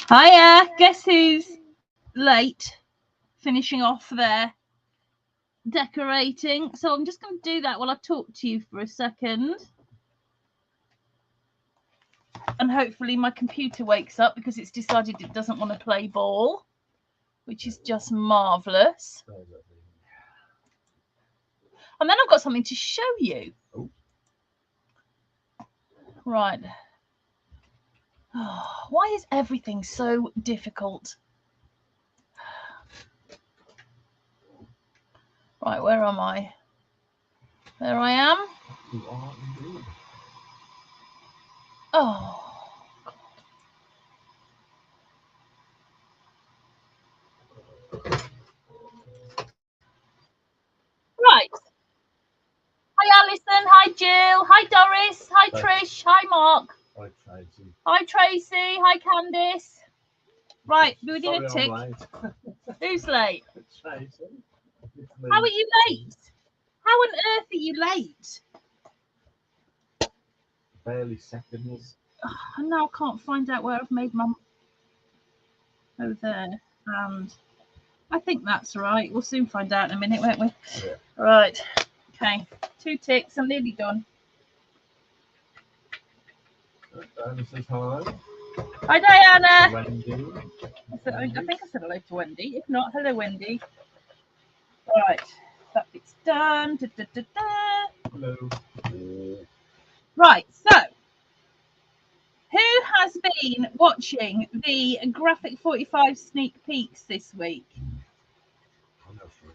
Hiya, guess who's late finishing off their decorating? So I'm just going to do that while I talk to you for a second. And hopefully my computer wakes up because it's decided it doesn't want to play ball, which is just marvellous. And then I've got something to show you. Oh. Right. Oh, why is everything so difficult? Right, where am I? There I am. You are indeed. Oh. Right. Hi, Alison. Hi, Jill. Hi, Doris. Hi, Trish. Hi, Mark. Hi, Tracy. Hi, Tracy. Hi, Candice. Right, we did a tick. Who's late? Tracy. How are you late? How on earth are you late? Barely seconds. I now can't find out where I've made my... Oh, there. And I think that's right. We'll soon find out in a minute, won't we? Yeah. Right. Okay. 2 ticks. I'm nearly done. Diana says hi. Hi, Diana. Wendy. I think I said hello to Wendy. If not, hello, Wendy. Right. That bit's done. Da, da, da, da. Hello. Right. So, who has been watching the Graphic 45 sneak peeks this week? I'm not sure.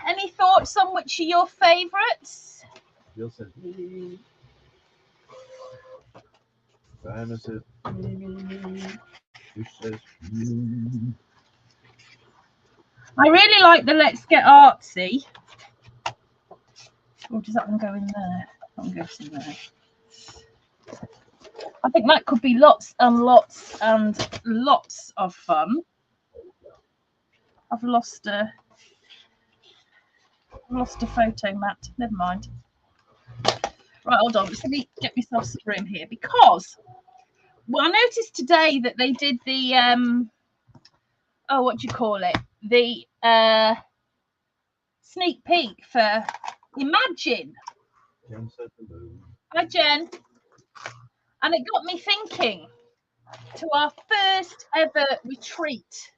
Any thoughts on which are your favourites? Jill says Diana says Trish says I really like the Let's Get Artsy. Or does that one go in there? That one goes in there. I think that could be lots and lots and lots of fun. I've lost a photo, Matt. Never mind. Right, hold on. Let me get myself some room here because I noticed today that they did the what do you call it? The sneak peek for Imagine. Jen said hello. Hi, Jen. And it got me thinking to our first ever retreat,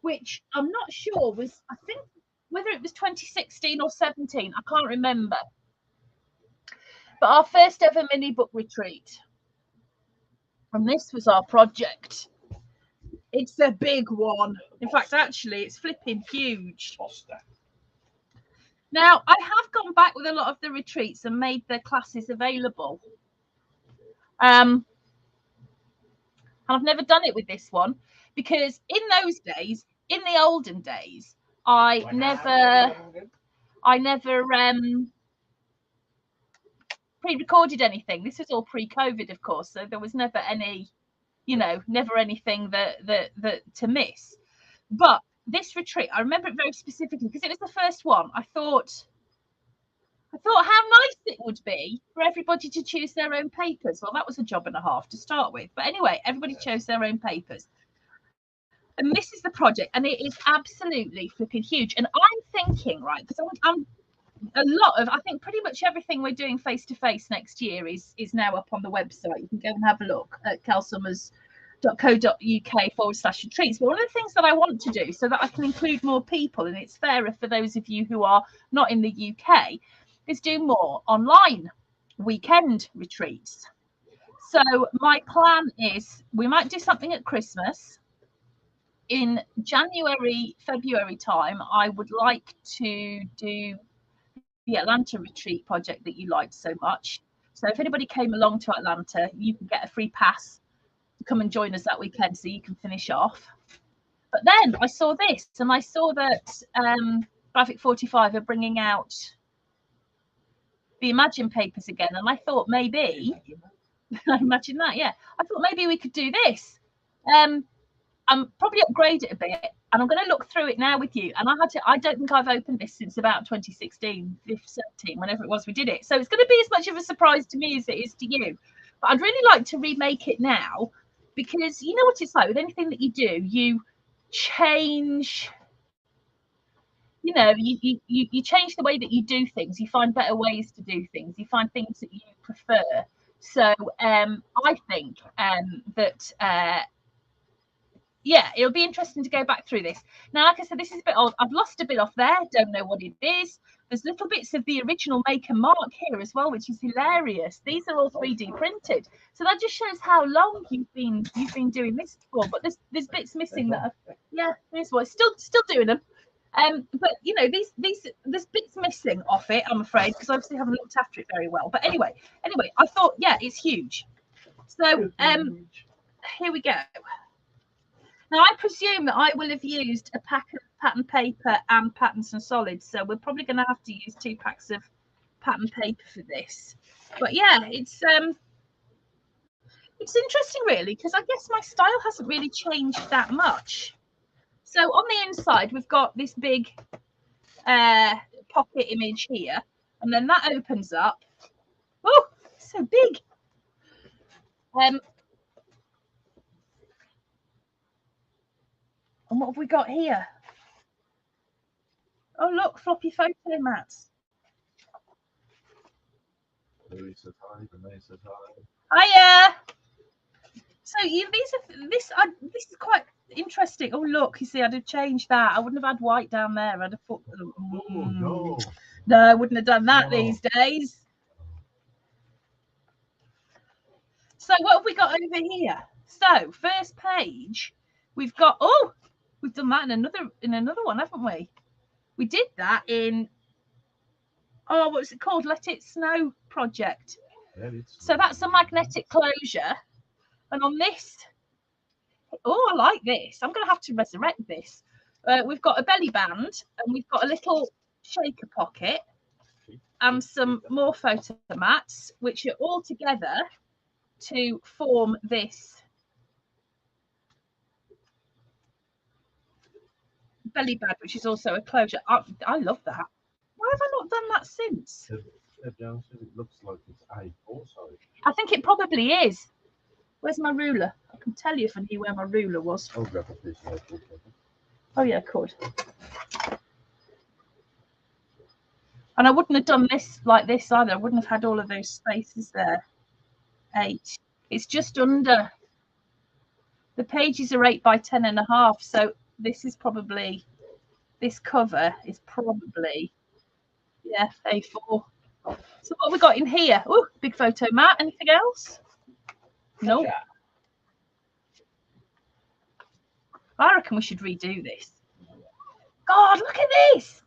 which I'm not sure was, I think, whether it was 2016 or 17, I can't remember. But our first ever mini book retreat. And this was our project. It's a big one. In fact, actually, it's flipping huge. Now, I have gone back with a lot of the retreats and made their classes available. And I've never done it with this one because in those days, in the olden days, I never pre-recorded anything. This was all pre-COVID, of course, so there was never any, never anything that to miss. But this retreat, I remember it very specifically because it was the first one. I thought how nice it would be for everybody to choose their own papers. Well, that was a job and a half to start with. But anyway, everybody chose their own papers. And this is the project, and it is absolutely flipping huge. And I'm thinking, right, because I'm I think pretty much everything we're doing face-to-face next year is now up on the website. You can go and have a look at kelsummers.co.uk/retreats. But one of the things that I want to do so that I can include more people, and it's fairer for those of you who are not in the UK, is do more online weekend retreats. So my plan is we might do something at Christmas. In January, February time, I would like to do the Atlanta retreat project that you liked so much. So if anybody came along to Atlanta, you can get a free pass to come and join us that weekend so you can finish off. But then I saw this, and I saw that Graphic 45 are bringing out the Imagine papers again, and I thought maybe imagine that, yeah. I thought maybe we could do this. probably upgrade it a bit, and I'm going to look through it now with you. And I don't think I've opened this since about 2016, 17, whenever it was we did it. So it's going to be as much of a surprise to me as it is to you. But I'd really like to remake it now, because you know what it's like with anything that you do, you change. You know, you change the way that you do things. You find better ways to do things. You find things that you prefer. So I think that yeah, it'll be interesting to go back through this. Now, like I said, this is a bit old. I've lost a bit off there. Don't know what it is. There's little bits of the original make and mark here as well, which is hilarious. These are all 3D printed, so that just shows how long you've been doing this for. But there's bits missing that. Yeah, here's what. Still doing them. But you know, there's bits missing off it, I'm afraid, because I obviously haven't looked after it very well. But anyway, I thought, yeah, it's huge. So here we go. Now, I presume that I will have used a pack of pattern paper and patterns and solids, so we're probably going to have to use 2 packs of pattern paper for this. But yeah, it's interesting, really, because I guess my style hasn't really changed that much. So on the inside, we've got this big pocket image here, and then that opens up. Oh, so big. And what have we got here? Oh, look, floppy photo mats. Louis says hi, Renee says hi. Hiya. So this is quite interesting. Oh, look, you see, I'd have changed that. I wouldn't have had white down there. I'd have put. No, I wouldn't have done that these days. So what have we got over here? So first page, we've got. Oh, we've done that in another one, haven't we? We did that in. Oh, what's it called? Let It Snow project. So that's a magnetic closure. And on this, oh, I like this. I'm going to have to resurrect this. We've got a belly band, and we've got a little shaker pocket and some more photo mats, which are all together to form this belly band, which is also a closure. I love that. Why have I not done that since? It looks like it's A4 size. I think it probably is. Where's my ruler? I can tell you if I knew where my ruler was. I'll grab a piece of A4. Oh yeah, I could. And I wouldn't have done this like this either. I wouldn't have had all of those spaces there. 8. It's just under. The pages are 8 by 10.5. So this is probably, this cover is probably, yeah, A4. So what have we got in here? Oh, big photo mat. Anything else? No. I reckon we should redo this. God, look at this.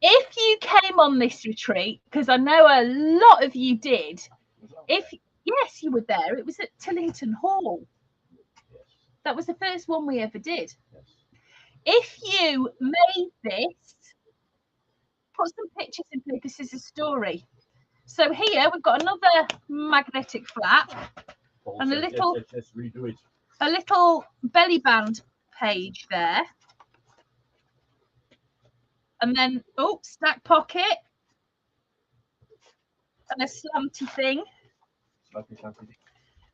If you came on this retreat, because I know a lot of you did, yes, you were there. It was at Tillington Hall. That was the first one we ever did. If you made this, put some pictures in here. This is a story. So here we've got another magnetic flap and a little belly band page there. And then, oh, stack pocket and a slanty thing.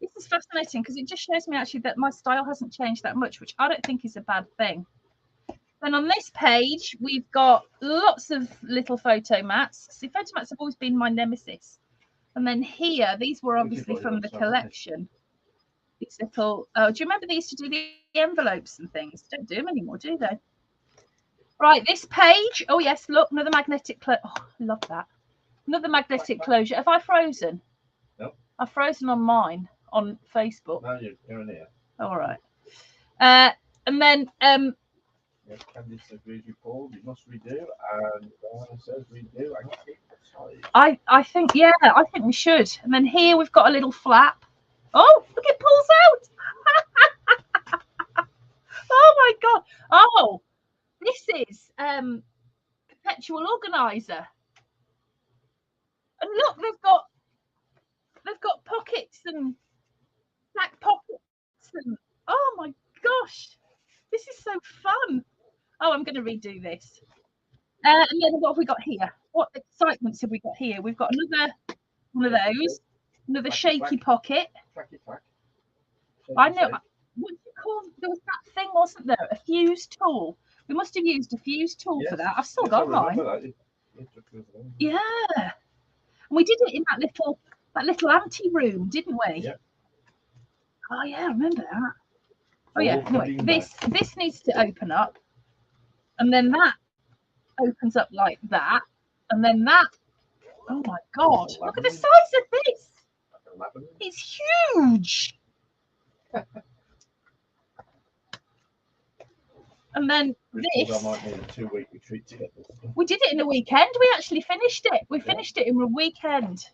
This is fascinating because it just shows me actually that my style hasn't changed that much, which I don't think is a bad thing. Then on this page, we've got lots of little photo mats. See, photo mats have always been my nemesis. And then here, these were obviously from the collection. These little, oh, do you remember they used to do the envelopes and things? Don't do them anymore, do they? Right, this page. Oh, yes, look, another magnetic closure. Oh, I love that. Another magnetic closure. Have I frozen? No. I've frozen on mine, on Facebook. No, you're in here. All right. And then... Yes, Candice agrees with Paul. We must redo, and Diana says redo and keep the size. I think, yeah, I think we should. And then here we've got a little flap. Oh, look, it pulls out. Oh my God. Oh, this is perpetual organizer. And look, they've got pockets and awesome. Oh my gosh, this is so fun. Oh, I'm going to redo this. And then what have we got here? What excitements have we got here? We've got another one of those, another shaky pocket. I know. What do you call? There was that thing, wasn't there? A fuse tool. We must have used a fuse tool for that. I've still got mine. Yeah, and we did it in that little ante room, didn't we? Yeah. Oh yeah, I remember that. Oh yeah. Anyway, this needs to open up, and then that opens up like that, and then that. Oh my God! Look at the size of this. It's huge. And then this. I might need a 2-week retreat to get this. We did it in a weekend. We actually finished it. We finished it in a weekend.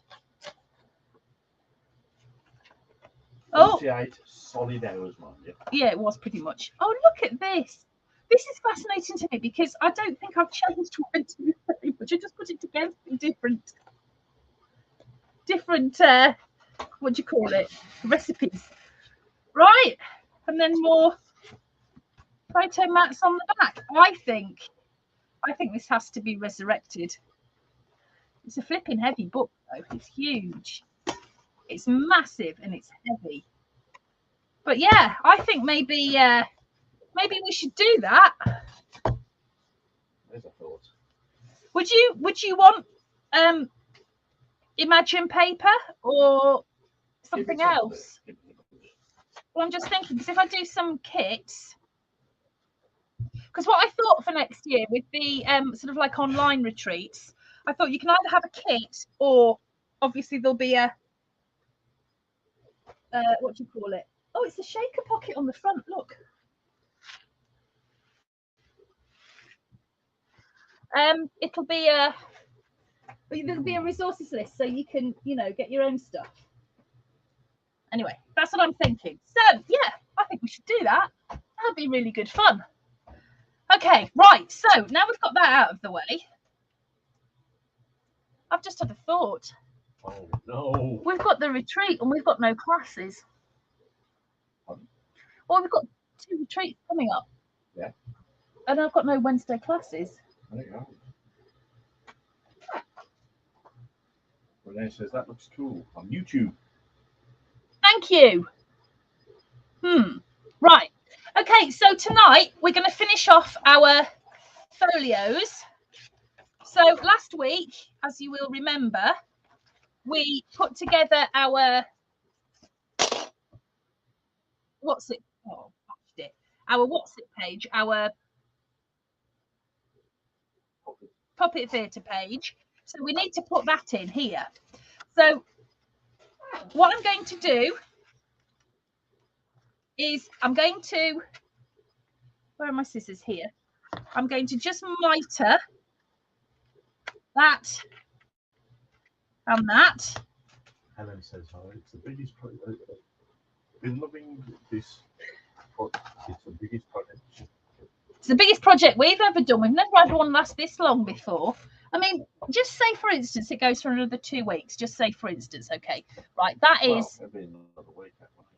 48 solid hours, mind you. Yeah, it was pretty much. Oh, look at this. This is fascinating to me because I don't think I've changed what I do very much. I just put it together in different what do you call it, recipes, right? And then more photo mats on the back. I think this has to be resurrected. It's a flipping heavy book though. It's huge, it's massive, and it's heavy. But yeah, I think maybe we should do that. There's a thought. Would you want Imagine paper or something else? Well, I'm just thinking, because if I do some kits, because what I thought for next year with the sort of like online retreats, I thought you can either have a kit or obviously there'll be a what do you call it? Oh, it's a shaker pocket on the front. Look. There'll be a resources list, so you can, get your own stuff. Anyway, that's what I'm thinking. So yeah, I think we should do that. That'd be really good fun. Okay, right. So now we've got that out of the way, I've just had a thought. Oh no. We've got the retreat and we've got no classes. Well, we've got 2 retreats coming up. Yeah. And I've got no Wednesday classes. There you go. Elaine says that looks cool on YouTube. Thank you. Right. Okay, so tonight we're going to finish off our folios. So last week, as you will remember, we put together our our what's it page, our Puppet Theatre page. So we need to put that in here. So what I'm going to do is where are my scissors here? I'm going to just miter that and that. Helen says, it's the biggest project. Been loving this. It's the biggest project. It's the biggest project we've ever done. We've never had one last this long before. I mean, just say, for instance, it goes for another 2 weeks. Just say, for instance, okay, right, that is... Well, it'll be another week.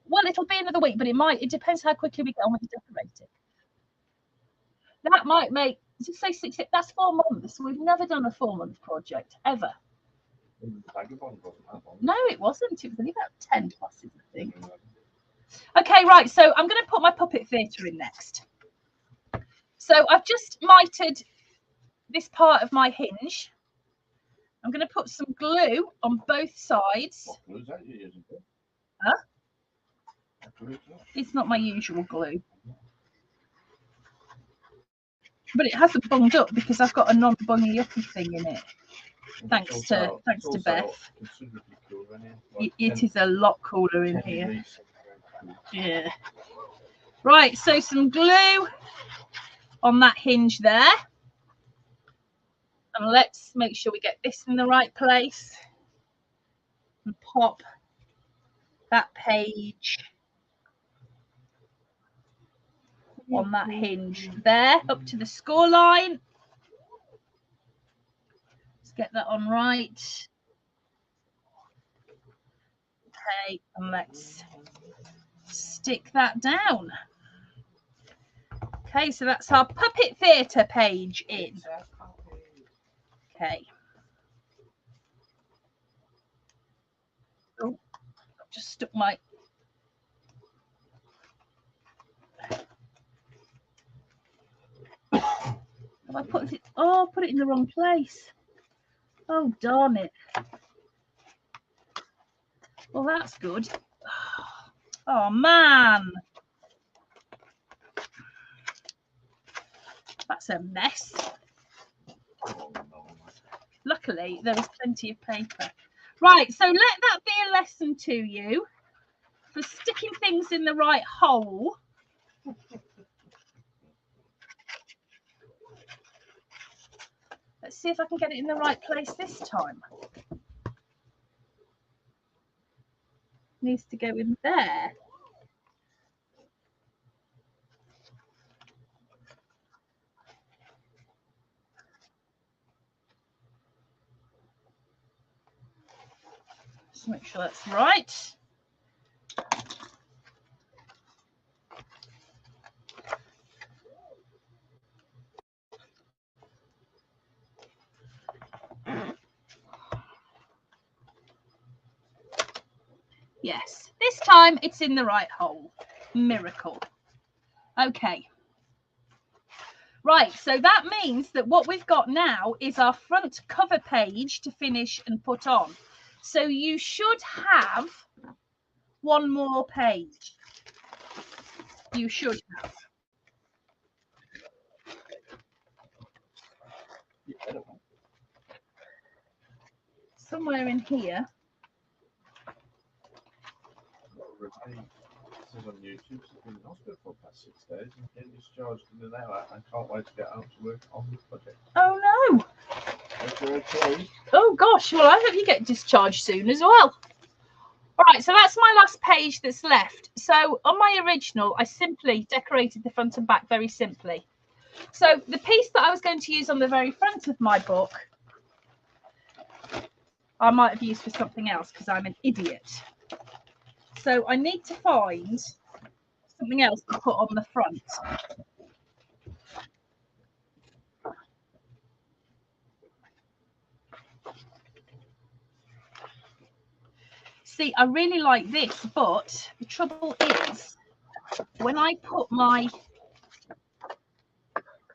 Well, it'll be another week, but it depends how quickly we get on with the decorating. That might make, just say 6, that's 4 months. We've never done a 4-month project, ever. No, it wasn't. It was only about 10 classes, I think. Okay, right, so I'm going to put my Puppet Theatre in next. So I've just mitered this part of my hinge. I'm going to put some glue on both sides. What glue is that you're using? Huh? It's not my usual glue. But it hasn't bunged up because I've got a non-bungy uppy thing in it. Thanks to Beth. It is a lot cooler in here. Yeah. Right, so some glue on that hinge there. And let's make sure we get this in the right place. And pop that page on that hinge there up to the score line. Let's get that on right. Okay, and let's stick that down. Okay, so that's our puppet theatre page in. Okay. Oh, I've just stuck my... Have I put it? Oh, put it in the wrong place. Oh, darn it. Well, that's good. Oh, man. That's a mess. Luckily, there is plenty of paper. Right, so let that be a lesson to you for sticking things in the right hole. Let's see if I can get it in the right place this time. Needs to go in there. Just make sure that's right. Yes, this time it's in the right hole. Miracle. Okay. Right, so that means that what we've got now is our front cover page to finish and put on. So you should have one more page. You should have. Somewhere in here. Says on YouTube, she's been in hospital for the past 6 days and getting discharged in an hour and can't wait to get out to work on the project. Oh no. Okay. Oh gosh, well I hope you get discharged soon as well. All right, so that's my last page that's left. So on my original, I simply decorated the front and back very simply. So the piece that I was going to use on the very front of my book, I might have used for something else because I'm an idiot. So I need to find something else to put on the front. See, I really like this, but the trouble is when I put my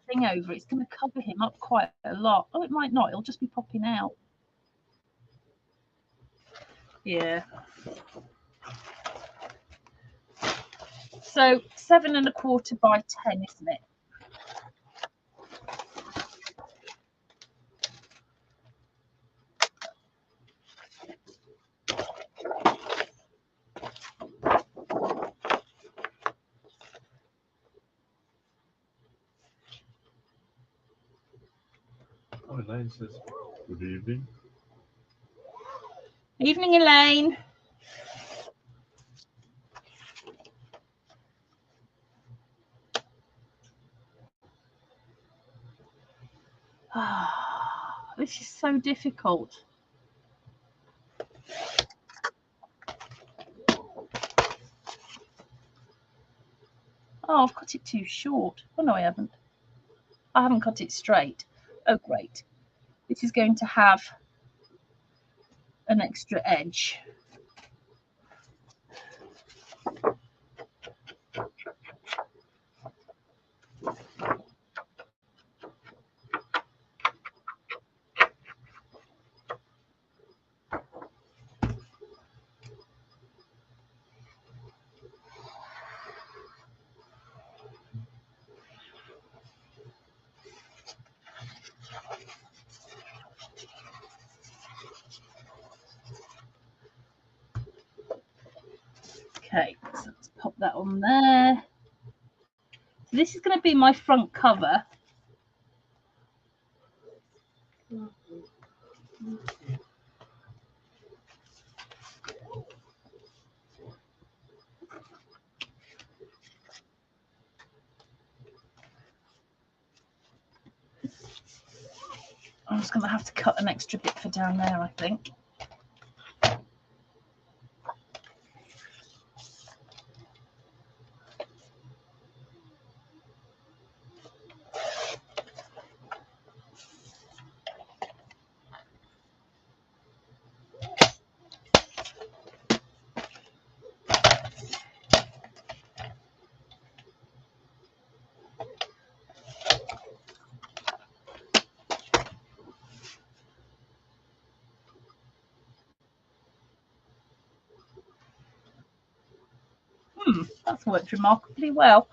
thing over, it's going to cover him up quite a lot. Oh, it might not. It'll just be popping out. Yeah. So 7 1/4 by 10, isn't it? Oh, Elaine says, good evening. Evening, Elaine. This is so difficult. Oh, I've cut it too short. Oh, no, I haven't. I haven't cut it straight. Oh, great. This is going to have an extra edge. Okay, so let's pop that on there. So this is going to be my front cover. I'm just going to have to cut an extra bit for down there, I think. That's worked remarkably well.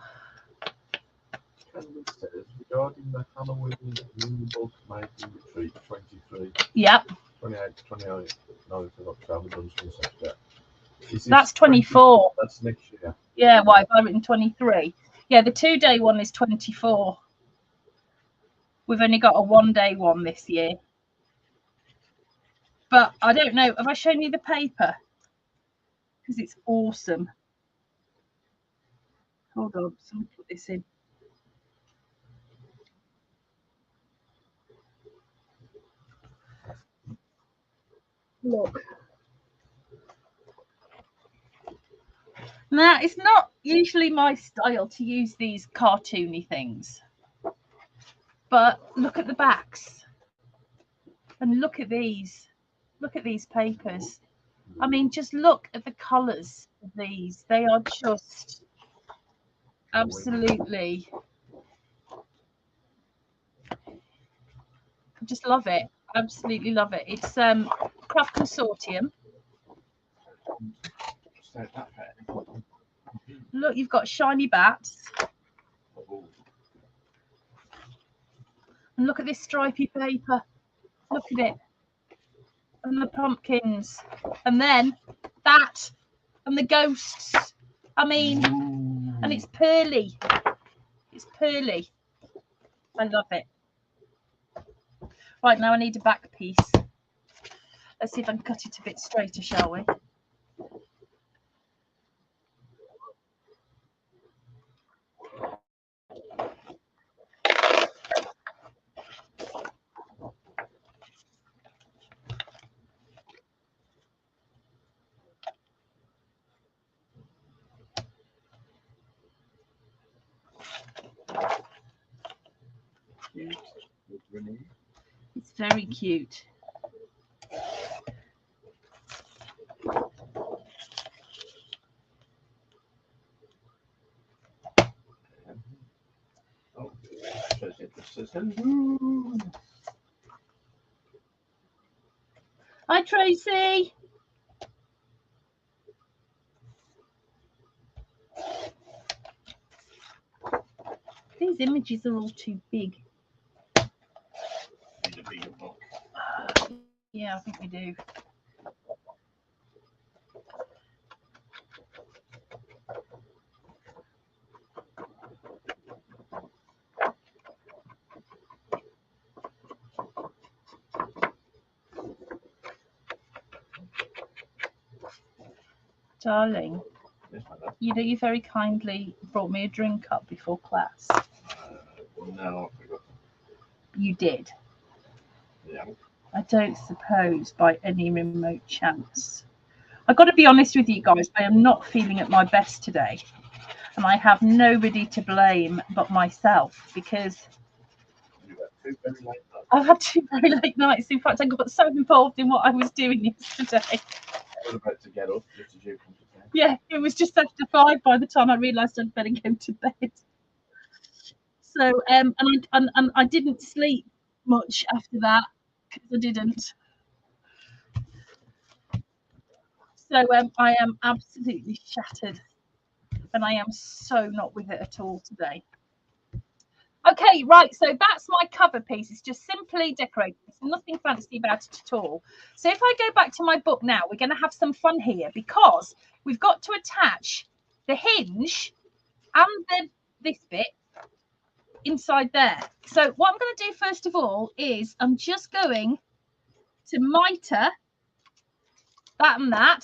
Candace says, regarding the Halloween minibook making retreat 23, Yep. 28, 29th of October, Dunstan Sector. That's 24. That's next year. Yeah, why have I written 23? Yeah, the 2-day one is 24. We've only got a 1-day one this year. But I don't know. Have I shown you the paper? Because it's awesome. Hold on. Someone put this in. Look. Now, it's not usually my style to use these cartoony things. But look at the backs. And look at these. Look at these papers. I mean, just look at the colours of these. They are just absolutely. I just love it. Absolutely love it. It's Craft Consortium. Look, you've got shiny bats. And look at this stripy paper. Look at it. And the pumpkins. And then that. And the ghosts. I mean, and it's pearly. It's pearly. I love it. Right, now I need a back piece. Let's see if I can cut it a bit straighter, shall we? It's very cute. Hi, Tracy. These images are all too big. Yeah, I think we do. Darling, you know you very kindly brought me a drink up before class. Well, no, I forgot. You did. Yeah. I don't suppose by any remote chance. I've got to be honest with you guys, I am not feeling at my best today. And I have nobody to blame but myself because I've had 2 very late nights. In fact, I got so involved in what I was doing yesterday. I was about to get up just as you come to bed. Yeah, it was just after 5 by the time I realised I'd better go to bed. So, and I didn't sleep much after that because I didn't. So I am absolutely shattered, and I am so not with it at all today. Okay, right, so that's my cover piece. It's just simply decorated. There's nothing fancy about it at all. So if I go back to my book now, we're going to have some fun here because we've got to attach the hinge and this bit inside there. So what I'm going to do first of all is I'm just going to mitre that and that.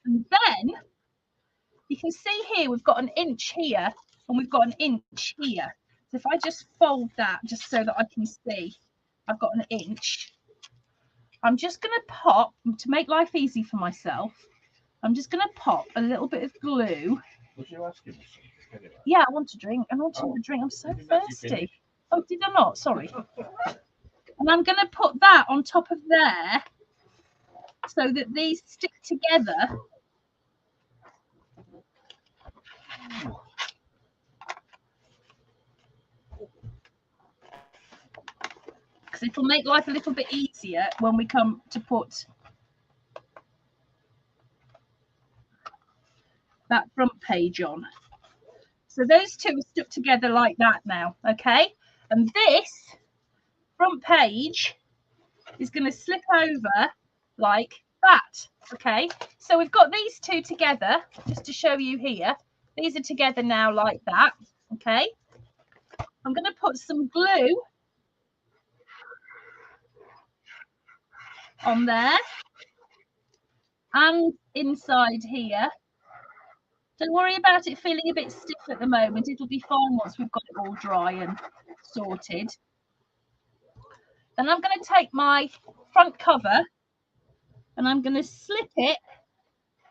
And then you can see here we've got an inch here and we've got an inch here. So if I just fold that just so that I can see I've got an inch, I'm just going to pop, to make life easy for myself, I'm just going to pop a little bit of glue. Was you asking me something anyway? Yeah, I want a drink. I want a drink. I'm so thirsty. Oh, did I not? Sorry. And I'm going to put that on top of there so that these stick together. Because it'll make life a little bit easier when we come to put that front page on. So those two are stuck together like that now, okay? And this front page is going to slip over like that, okay? So we've got these two together, just to show you here. These are together now like that, okay? I'm going to put some glue on there and inside here. Don't worry about it feeling a bit stiff at the moment. It'll be fine once we've got it all dry and sorted. Then I'm going to take my front cover and I'm going to slip it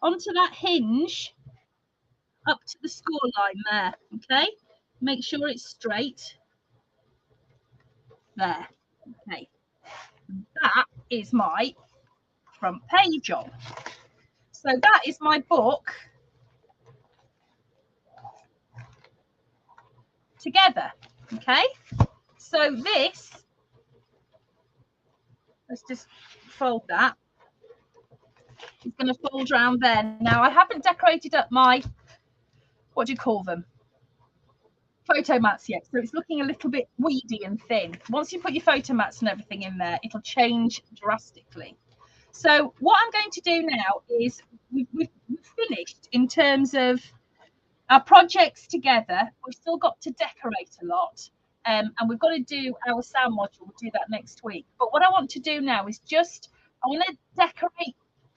onto that hinge up to the score line there, okay? Make sure it's straight. There, okay. That is my front page on. So that is my book together, okay? So this, let's just fold that. It's going to fold around there. Now I haven't decorated up my, what do you call them? Photo mats yet, so it's looking a little bit weedy and thin. Once you put your photo mats and everything in there, it'll change drastically. So what I'm going to do now is we've finished in terms of our projects together. We've still got to decorate a lot, and we've got to do our sound module. We'll do that next week. But what I want to do now is I want to decorate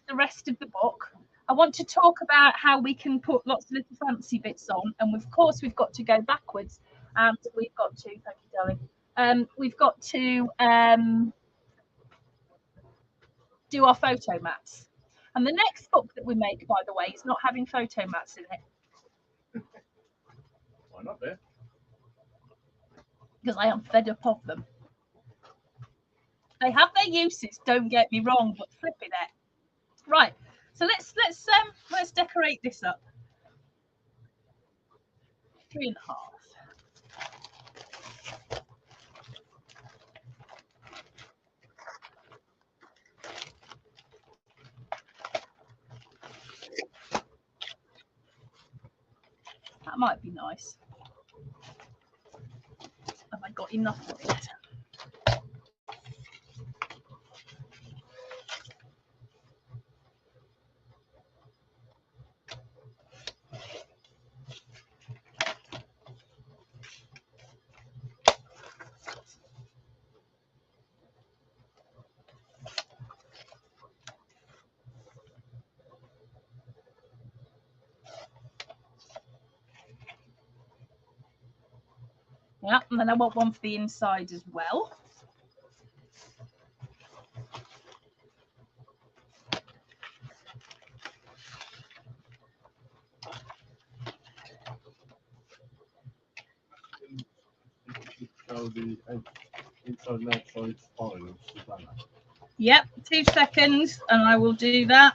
the rest of the book. I want to talk about how we can put lots of little fancy bits on, and of course we've got to go backwards, and we've got to, thank you darling, we've got to do our photo mats. And the next book that we make, by the way, is not having photo mats in it. Why not there? Because I am fed up of them. They have their uses, don't get me wrong, but flipping it. Right. So let's decorate this up. 3.5. That might be nice. Have I got enough of it? Yeah, and then I want one for the inside as well. Show the inside and outside files. Yep, 2 seconds, and I will do that.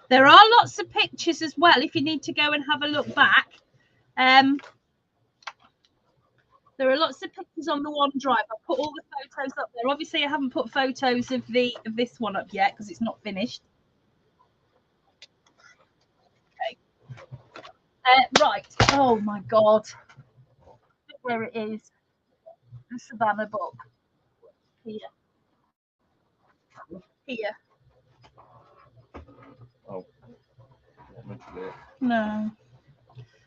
There are lots of pictures as well if you need to go and have a look back. There are lots of pictures on the OneDrive. I put all the photos up there. Obviously, I haven't put photos of this one up yet because it's not finished. Okay. Right. Oh my God. Look where it is. The Savannah book. Here. Here. Oh. No.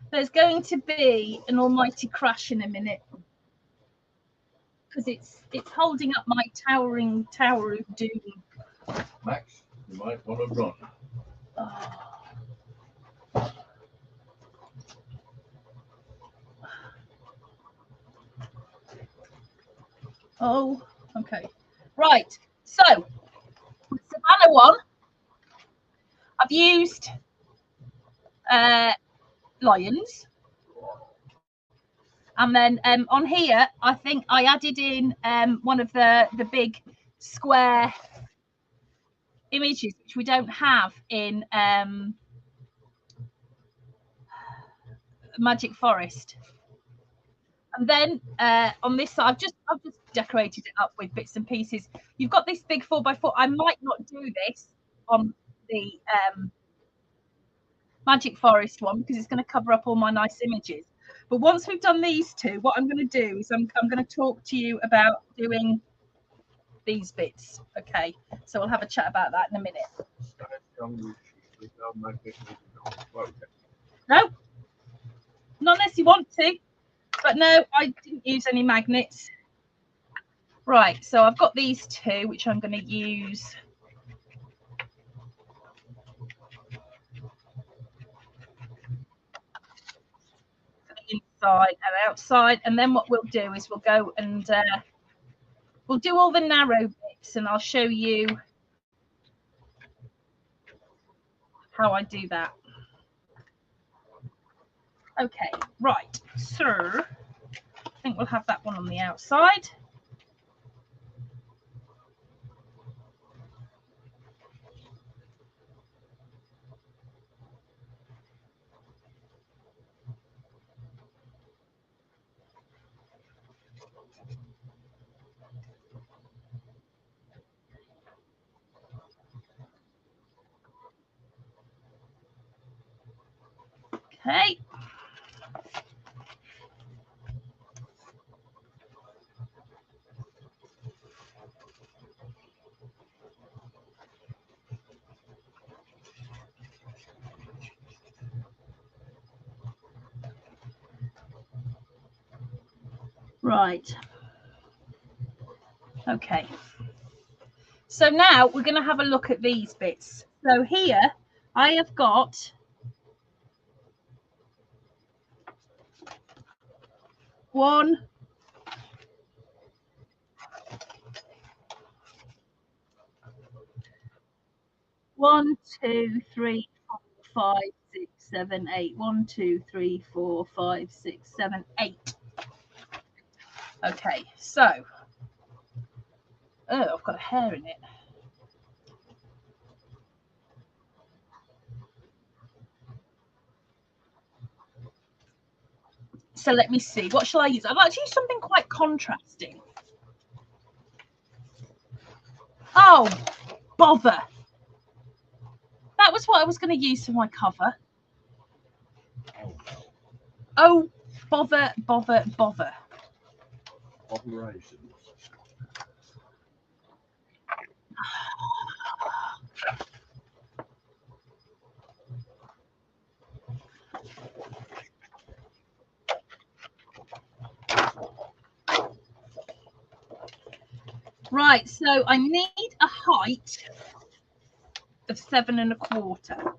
There's going to be an almighty crash in a minute because it's holding up my towering tower of doom. Max, you might want to run. Oh, okay. Right. So, the Savannah one, I've used lions. And then on here, I think I added in one of the big square images, which we don't have in Magic Forest. And then on this side, I've just decorated it up with bits and pieces. You've got this big 4x4. I might not do this on the Magic Forest one because it's going to cover up all my nice images. But once we've done these two, what I'm going to do is I'm going to talk to you about doing these bits. Okay, so we'll have a chat about that in a minute. No, not unless you want to, but no, I didn't use any magnets. Right, so I've got these two, which I'm going to use. Inside and outside, and then what we'll do is we'll go and we'll do all the narrow bits, and I'll show you how I do that. Okay, right, so I think we'll have that one on the outside. Okay. Right. Okay. So now we're going to have a look at these bits. So here I have got one, two, three, 4, 5, 6, 7, 8. 1, 2, 3, 4, 5, 6, 7, 8. Okay, so I've got a hair in it. So let me see. What shall I use? I'd like to use something quite contrasting. Oh, bother. That was what I was going to use for my cover. Oh, bother, bother, bother. Operations. Right, so I need a height of 7 1/4.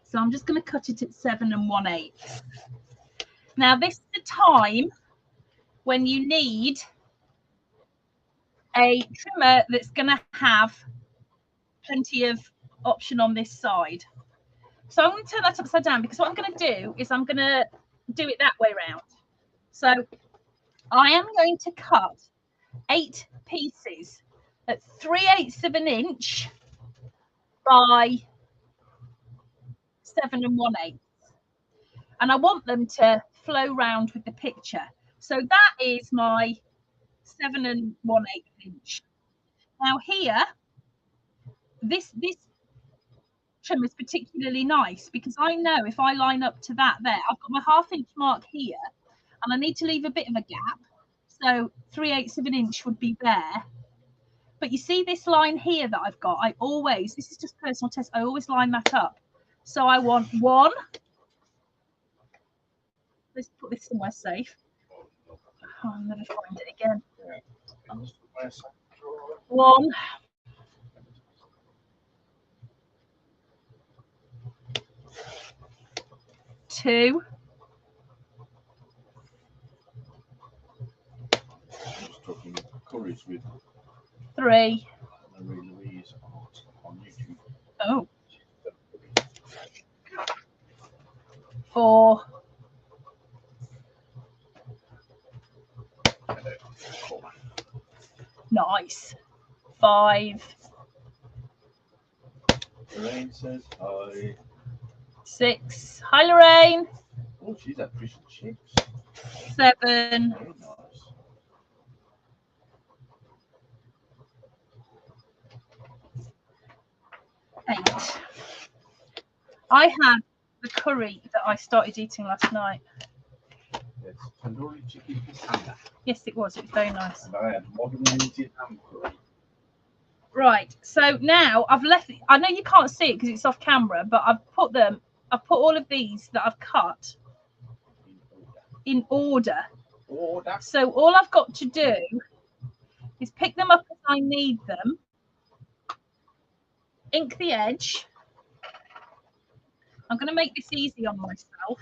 So I'm just going to cut it at 7 1/8. Now this is the time when you need a trimmer that's going to have plenty of option on this side. So I'm going to turn that upside down because what I'm going to do is I'm going to do it that way around. So I am going to cut 8 pieces at 3/8 of an inch by 7 1/8. And I want them to flow round with the picture. So that is my 7 1/8 inch. Now here, this trim is particularly nice because I know if I line up to that there, I've got my 1/2 inch mark here, and I need to leave a bit of a gap. So 3/8 of an inch would be there. But you see this line here that I've got, this is just personal test, I always line that up. So I want 1. Let's put this somewhere safe. Oh, I'll never find it again. 1. 2. 3. Oh. 4. 'Nice. 5. Elaine says hi. 6. Hi, Lorraine. Oh, she's had fish and chips. 7. Very nice. I had the curry that I started eating last night. It's tandoori chicken pasanda. Yes, it was. It was very nice. And I had modern Indian ham curry. Right. So now I've left. I know you can't see it because it's off camera, but I've put all of these that I've cut in order. So all I've got to do is pick them up as I need them, ink the edge. I'm going to make this easy on myself.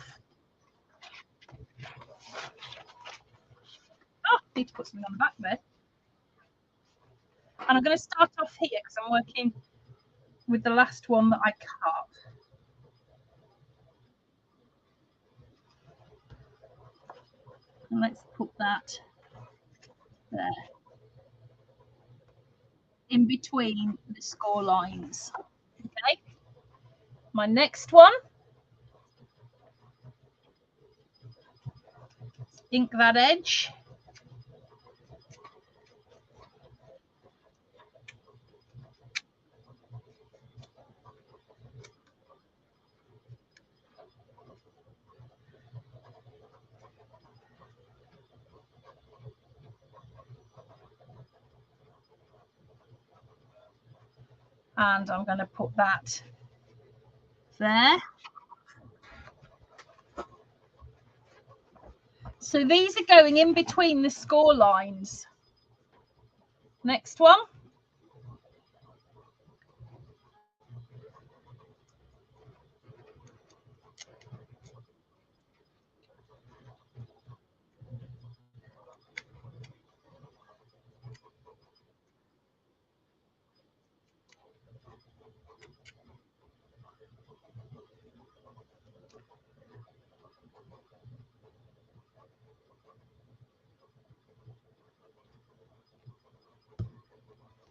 Oh, I need to put something on the back there. And I'm going to start off here because I'm working with the last one that I cut. And let's put that there, in between the score lines. Okay. My next one, ink that edge. And I'm going to put that there. So these are going in between the score lines. Next one.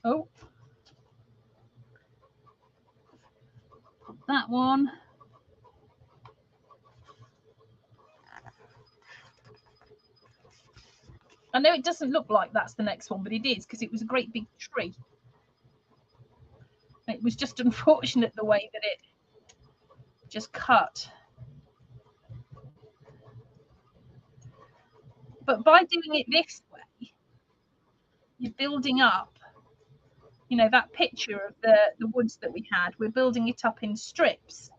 Oh, that one. I know it doesn't look like that's the next one, but it is because it was a great big tree. It was just unfortunate the way that it just cut. But by doing it this way, you're building up, you know, that picture of the woods that we had. We're building it up in strips.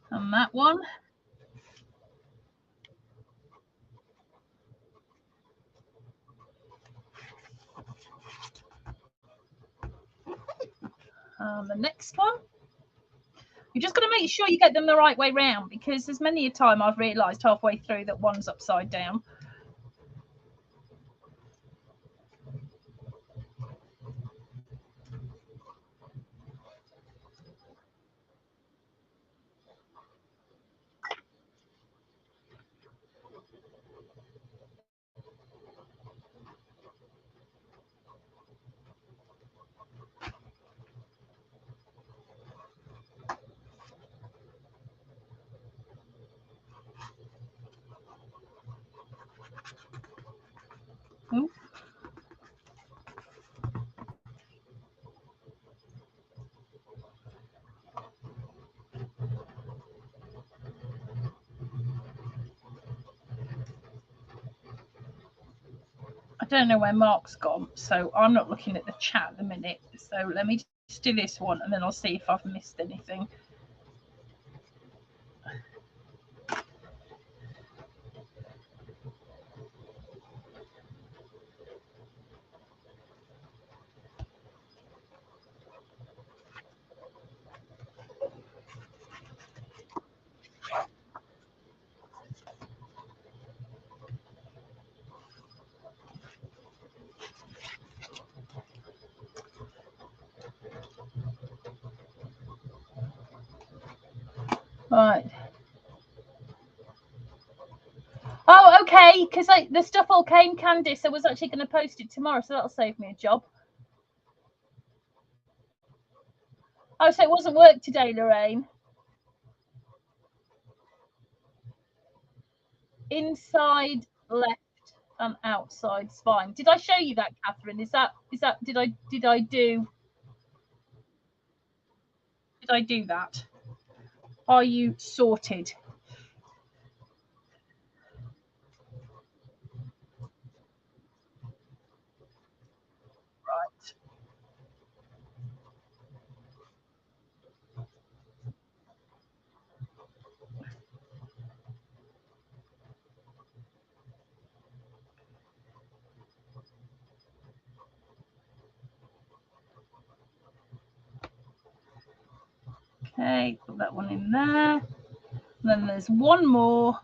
And that one. The next one. You're just going to make sure you get them the right way round, because there's many a time I've realised halfway through that one's upside down. Ooh. I don't know where Mark's gone, so I'm not looking at the chat at the minute. So let me just do this one, and then I'll see if I've missed anything. Right. Oh, okay, because the stuff all came, Candice. I was actually going to post it tomorrow, so that'll save me a job. Oh, so it wasn't work today, Lorraine? Inside left. an outside spine. Did I show you that, Catherine? Did I do that? Are you sorted? Right. Okay, put that one in there. And then there's one more.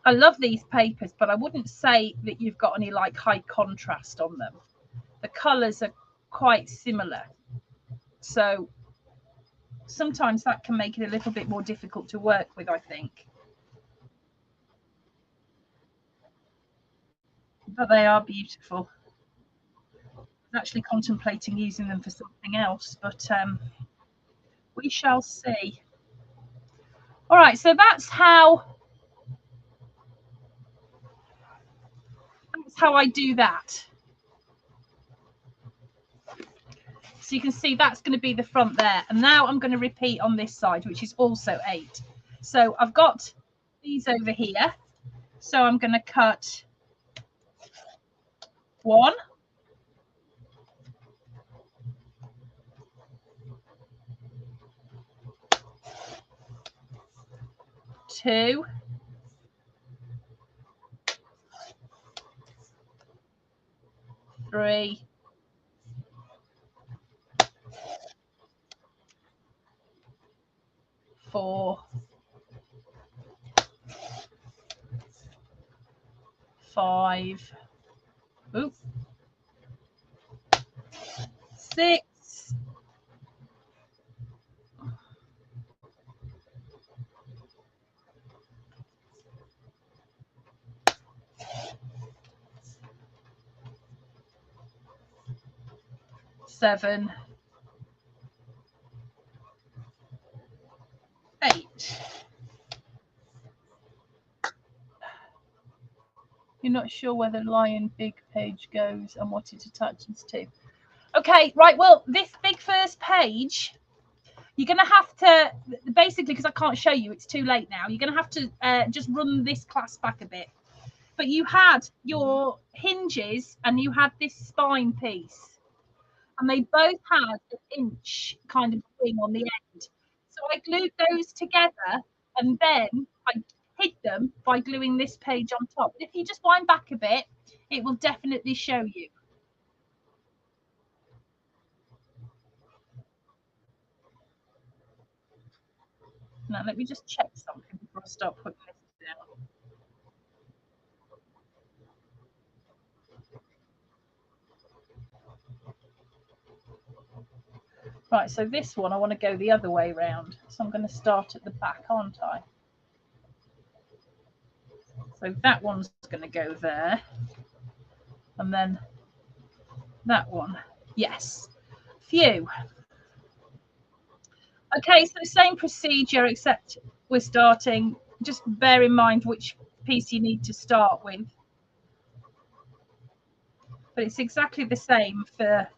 I love these papers, but I wouldn't say that you've got any like high contrast on them. The colours are quite similar. So sometimes that can make it a little bit more difficult to work with, I think. But they are beautiful. I was actually contemplating using them for something else, but we shall see. All right, so that's how I do that. So you can see that's going to be the front there. And now I'm going to repeat on this side, which is also 8. So I've got these over here. So I'm going to cut 1, 2, 3, 4, 5, 6, 7, 8. You're not sure where the lion big page goes and what it attaches to. Okay, right. Well, this big first page, you're going to have to, basically, because I can't show you, it's too late now. You're going to have to just run this class back a bit. But you had your hinges and you had this spine piece. And they both had an inch kind of thing on the end. So I glued those together and then I hid them by gluing this page on top. If you just wind back a bit, it will definitely show you. Now let me just check something before I start putting this down. Right, so this one I want to go the other way round. So I'm going to start at the back, aren't I? So that one's going to go there. And then that one. Yes. Phew. Okay, so same procedure, except we're starting. Just bear in mind which piece you need to start with. But it's exactly the same for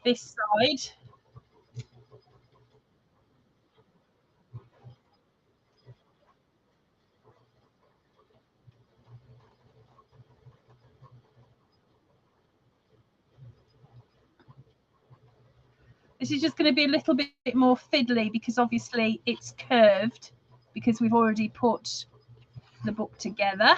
this side. This is just going to be a little bit more fiddly because obviously it's curved because we've already put the book together.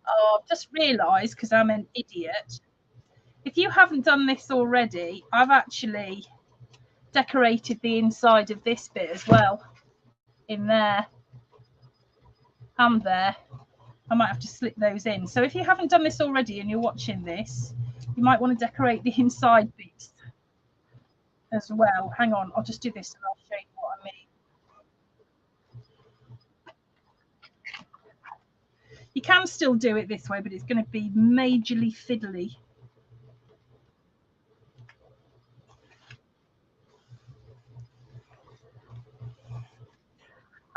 Oh, I've just realised, because I'm an idiot, if you haven't done this already, I've actually decorated the inside of this bit as well, in there and there. I might have to slip those in. So if you haven't done this already and you're watching this, you might want to decorate the inside bits. as well. Hang on, I'll just do this and I'll show you what I mean. You can still do it this way, but it's going to be majorly fiddly.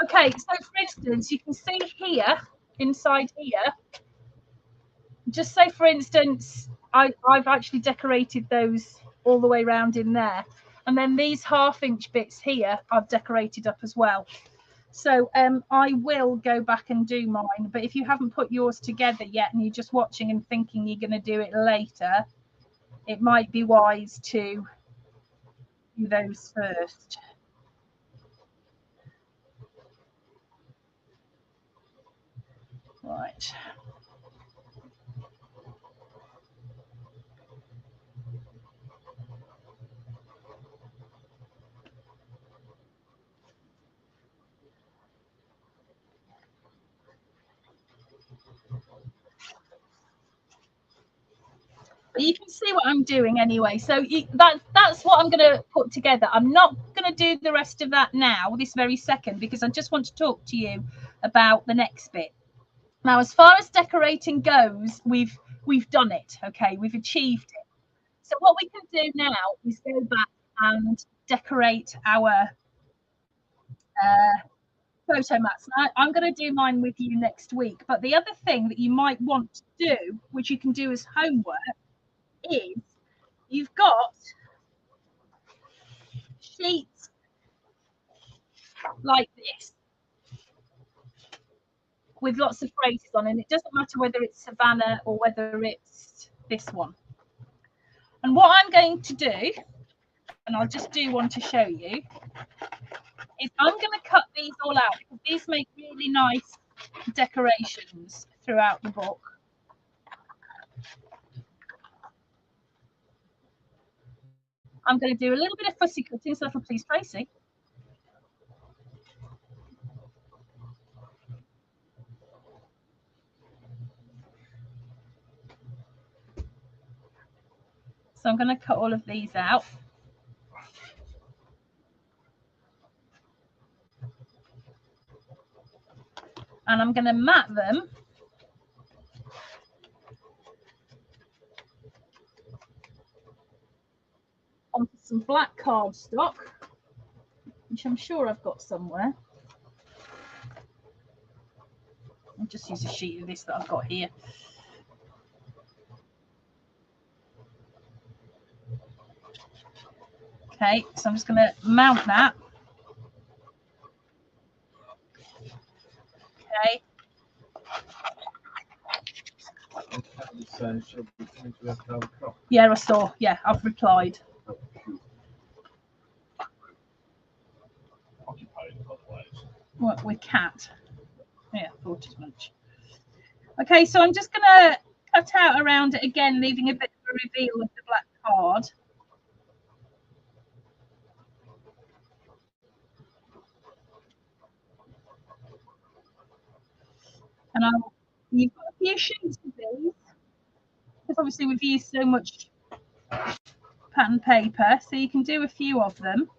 Okay, so for instance, you can see here, inside here, just say for instance, I've actually decorated those all the way around in there. And then these 1/2 inch bits here, I've decorated up as well. So I will go back and do mine. But if you haven't put yours together yet and you're just watching and thinking you're going to do it later, it might be wise to do those first. Right. But you can see what I'm doing anyway. So that's what I'm going to put together. I'm not going to do the rest of that now, this very second, because I just want to talk to you about the next bit. Now, as far as decorating goes, we've done it. Okay, we've achieved it. So what we can do now is go back and decorate our photo mats. Now, I'm going to do mine with you next week. But the other thing that you might want to do, which you can do as homework, is you've got sheets like this with lots of phrases on, and it doesn't matter whether it's Savannah or whether it's this one. And what I'm going to do, and I'll just do one to show you, is I'm going to cut these all out because these make really nice decorations throughout the book. I'm going to do a little bit of fussy cutting, so for please, Tracy. So I'm going to cut all of these out. And I'm going to mat them onto some black cardstock, which I'm sure I've got somewhere. I'll just use a sheet of this that I've got here. Okay, so I'm just going to mount that. Okay. Yeah, I saw. Yeah, I've replied. Well, with cat. Yeah, thought as much. Okay, so I'm just going to cut out around it again, leaving a bit of a reveal of the black card. And you've got a few sheets of these, because obviously we've used so much pattern paper, so you can do a few of them.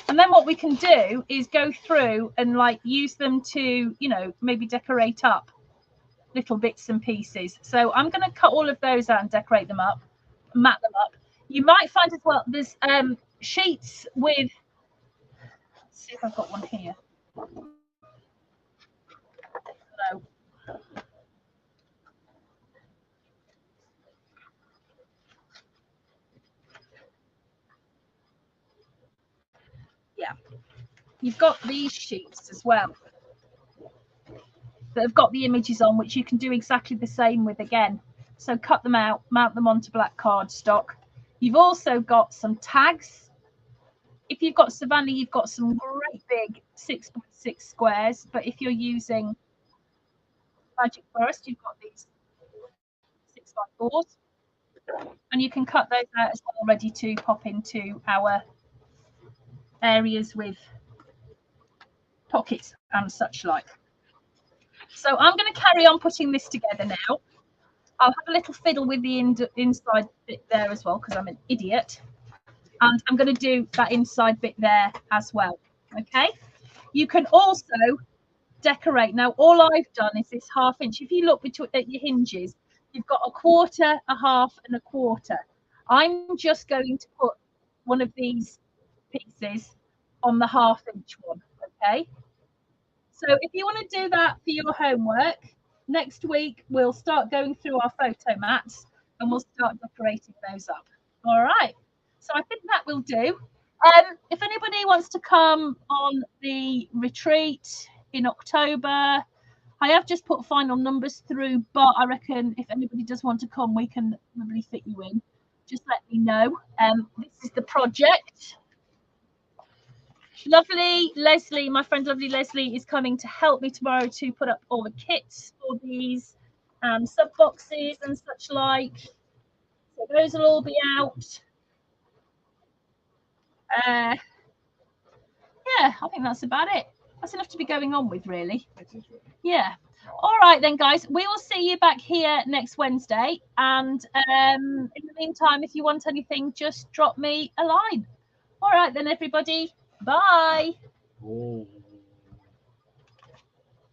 And then what we can do is go through and like use them to, you know, maybe decorate up little bits and pieces. So I'm going to cut all of those out and decorate them up, mat them up. You might find as well there's sheets with, let's see if I've got one here. No. Yeah, you've got these sheets as well that have got the images on, which you can do exactly the same with again. So cut them out, mount them onto black cardstock. You've also got some tags. If you've got Savannah, you've got some great big 6x6 squares, but if you're using Magic Forest, you've got these 6x4s, and you can cut those out as well, ready to pop into our areas with pockets and such like. So I'm going to carry on putting this together now. I'll have a little fiddle with the inside bit there as well, because I'm an idiot. And I'm going to do that inside bit there as well. Okay. You can also decorate. Now, all I've done is this 1/2 inch. If you look between at your hinges, you've got a 1/4, a 1/2, and a 1/4. I'm just going to put one of these pieces on the 1/2 inch one. Okay. So if you want to do that for your homework, next week we'll start going through our photo mats and we'll start decorating those up. All right. So I think that will do. If anybody wants to come on the retreat in October, I have just put final numbers through, but I reckon if anybody does want to come, we can probably fit you in. Just let me know. This is the project. Lovely Leslie, my friend lovely Leslie is coming to help me tomorrow to put up all the kits for these sub boxes and such like. So those will all be out. Yeah, I think that's about it. That's enough to be going on with, really. Yeah. All right then, guys. We will see you back here next Wednesday. And in the meantime, if you want anything, just drop me a line. All right then, everybody. Bye. Oh.